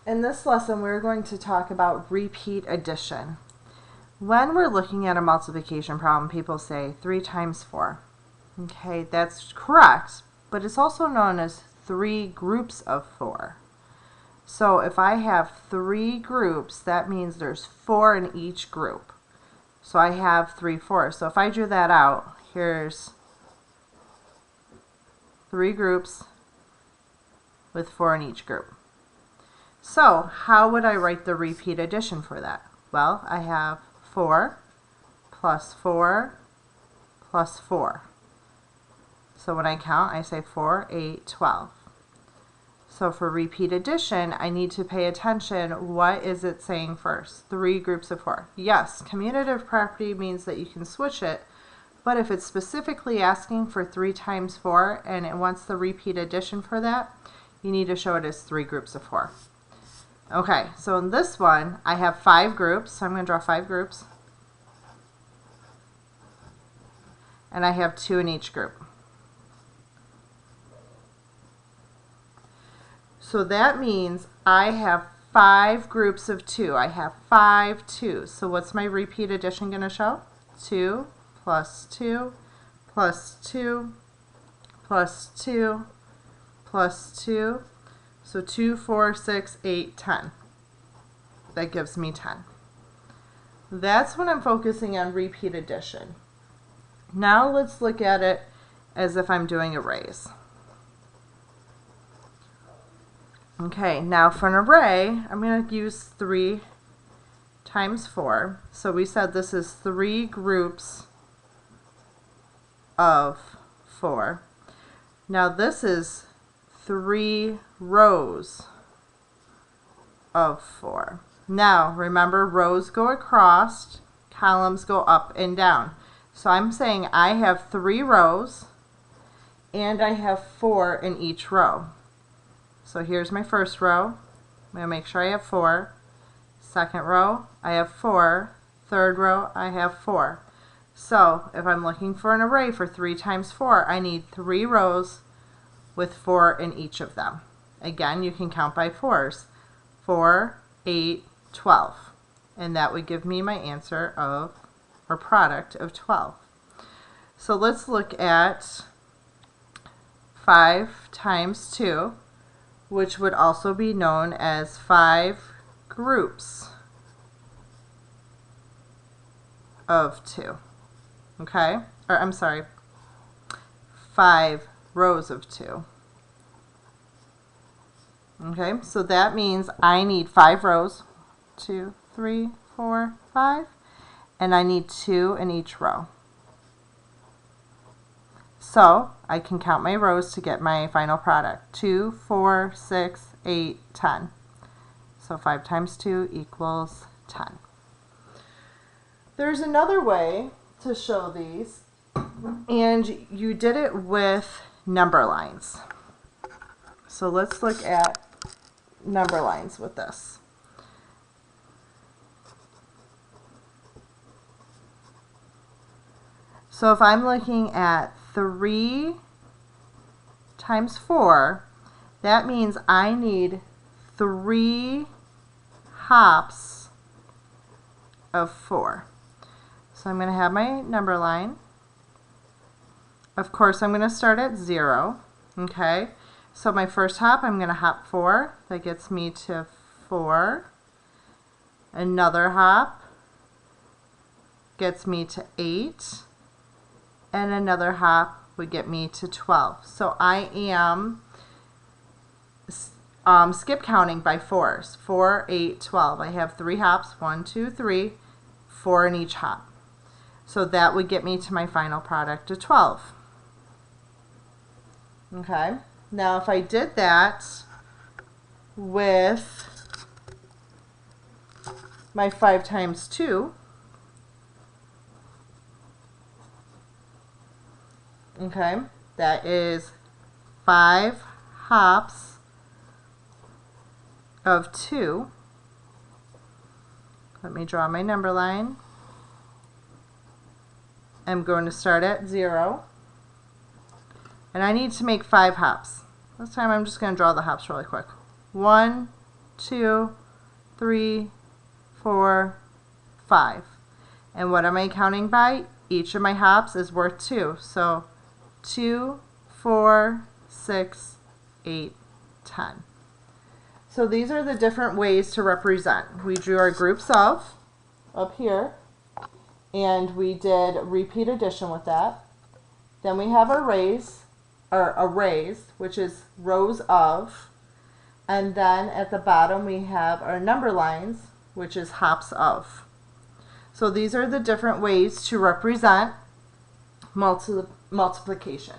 In this lesson, we're going to talk about repeat addition. When we're looking at a multiplication problem, people say 3 times 4. Okay, that's correct, but it's also known as 3 groups of 4. So if I have 3 groups, that means there's 4 in each group. So I have 3 fours. So if I drew that out, here's 3 groups with 4 in each group. So how would I write the repeat addition for that? Well, I have 4 plus 4 plus 4. So when I count, I say 4, 8, 12. So for repeat addition, I need to pay attention. What is it saying first? 3 groups of 4. Yes, commutative property means that you can switch it, but if it's specifically asking for 3 times 4 and it wants the repeat addition for that, you need to show it as 3 groups of 4. Okay, so in this one, I have 5 groups, so I'm going to draw 5 groups. And I have 2 in each group. So that means I have 5 groups of 2. I have 5 2s. So what's my repeat addition going to show? 2 plus 2 plus 2 plus 2 plus 2. So 2, 4, 6, 8, 10. That gives me 10. That's when I'm focusing on repeat addition. Now let's look at it as if I'm doing arrays. Okay, now for an array, I'm going to use 3 times 4. So we said this is 3 groups of 4. Now this is 3 rows of 4. Now remember, rows go across, columns go up and down. So I'm saying I have 3 rows and I have 4 in each row. So here's my first row. I'm going to make sure I have 4. Second row, I have 4. Third row, I have 4. So if I'm looking for an array for 3 times 4, I need 3 rows with 4 in each of them. Again, you can count by 4s. 4, 8, 12. And that would give me my answer of, or product of 12. So let's look at 5 times 2, which would also be known as 5 groups of 2. Okay? Or I'm sorry, 5 rows of 2. Okay, so that means I need 5 rows, 2, 3, 4, 5, and I need 2 in each row. So I can count my rows to get my final product. 2, 4, 6, 8, 10. So 5 times 2 equals 10. There's another way to show these, and you did it with number lines. So let's look at number lines with this. So if I'm looking at 3 times 4, that means I need 3 hops of 4. So I'm going to have my number line. Of course, I'm going to start at 0. Okay, so my first hop, I'm going to hop 4. That gets me to 4. Another hop gets me to 8. And another hop would get me to 12. So I am skip counting by 4s. 4, 8, 12. I have 3 hops, 1, 2, 3, 4 in each hop. So that would get me to my final product of 12. Okay, now if I did that with my 5 times 2, okay, that is 5 hops of 2. Let me draw my number line. I'm going to start at 0. And I need to make 5 hops. This time I'm just going to draw the hops really quick. 1, 2, 3, 4, 5. And what am I counting by? Each of my hops is worth 2. So 2, 4, 6, 8, 10. So these are the different ways to represent. We drew our groups of up here, and we did repeat addition with that. Then we have arrays, which is rows of, and then at the bottom we have our number lines, which is hops of. So these are the different ways to represent multiplication.